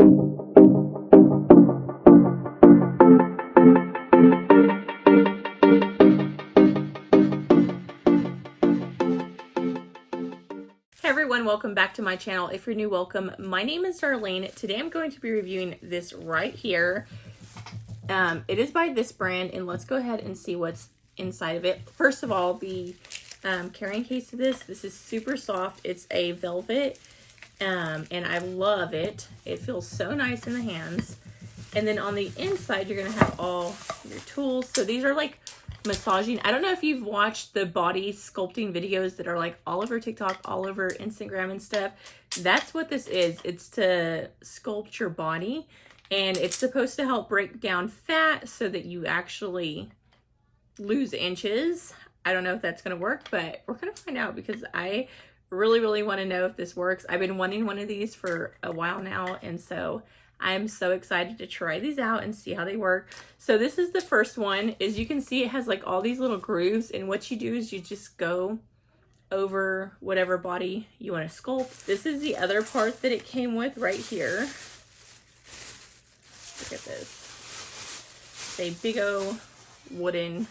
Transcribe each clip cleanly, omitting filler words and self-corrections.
Hey everyone, welcome back to my channel. If you're new, welcome. My name is Darlene. Today I'm going to be reviewing this right here. It is by this brand, and let's go ahead and see what's inside of it. First of all, the carrying case of this is super soft. It's a velvet, and I love it. It feels so nice in the hands. And then on the inside, you're gonna have all your tools. So these are like massaging. I don't know if you've watched the body sculpting videos that are like all over TikTok, all over Instagram and stuff. That's what this is. It's to sculpt your body, and it's supposed to help break down fat so that you actually lose inches. I don't know if that's gonna work, but we're gonna find out because I really want to know if this works. I've been wanting one of these for a while now, and so I'm so excited to try these out and see how they work. So this is the first one. As you can see, it has like all these little grooves, and what you do is you just go over whatever body you want to sculpt. This is the other part that it came with right here. Look at this. It's a big old wooden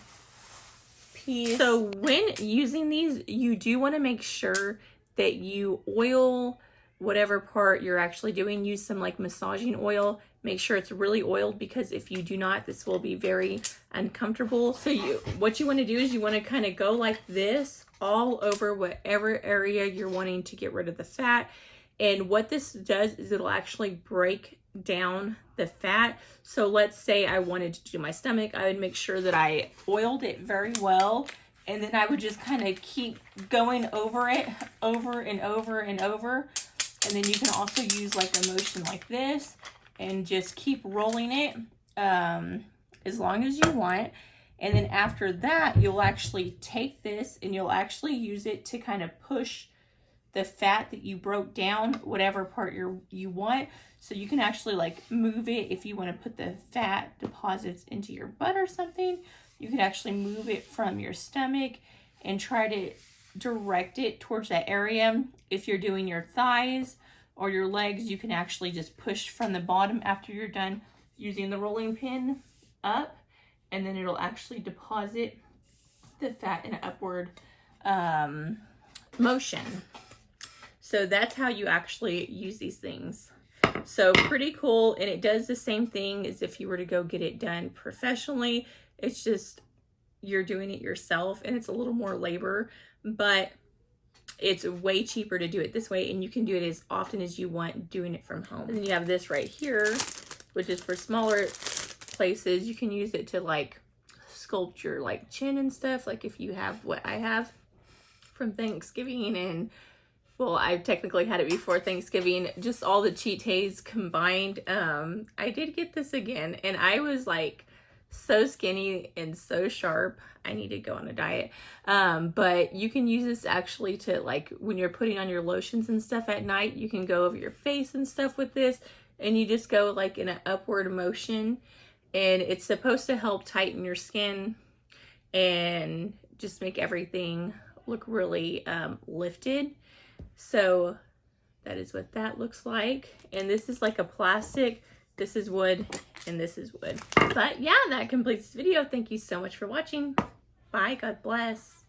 piece. So when using these, you do want to make sure that you oil whatever part you're actually doing. Use some like massaging oil. Make sure it's really oiled, because if you do not, this will be very uncomfortable. So what you want to do is you want to kind of go like this all over whatever area you're wanting to get rid of the fat. And what this does is it'll actually break down the fat. So let's say I wanted to do my stomach, I would make sure that I oiled it very well, and then I would just kind of keep going over it over and over and over. And then you can also use like a motion like this and just keep rolling it as long as you want. And then after that, you'll actually take this and you'll actually use it to kind of push the fat that you broke down, whatever part you want. So you can actually like move it if you want to put the fat deposits into your butt or something. You can actually move it from your stomach and try to direct it towards that area. If you're doing your thighs or your legs, you can actually just push from the bottom after you're done using the rolling pin up, and then it'll actually deposit the fat in an upward motion. So that's how you actually use these things. So pretty cool, and it does the same thing as if you were to go get it done professionally. It's just you're doing it yourself, and it's a little more labor, but it's way cheaper to do it this way, and you can do it as often as you want doing it from home. And then you have this right here, which is for smaller places. You can use it to like sculpt your like chin and stuff, like if you have what I have from Thanksgiving, and well, I've technically had it before Thanksgiving, just all the cheat days combined. I did get this again, and I was like so skinny and so sharp. I need to go on a diet. But you can use this actually to like when you're putting on your lotions and stuff at night, you can go over your face and stuff with this, and you just go like in an upward motion, and it's supposed to help tighten your skin and just make everything look really lifted. So that is what that looks like. And this is like a plastic, this is wood, and this is wood. But yeah, that completes this video. Thank you so much for watching. Bye, God bless.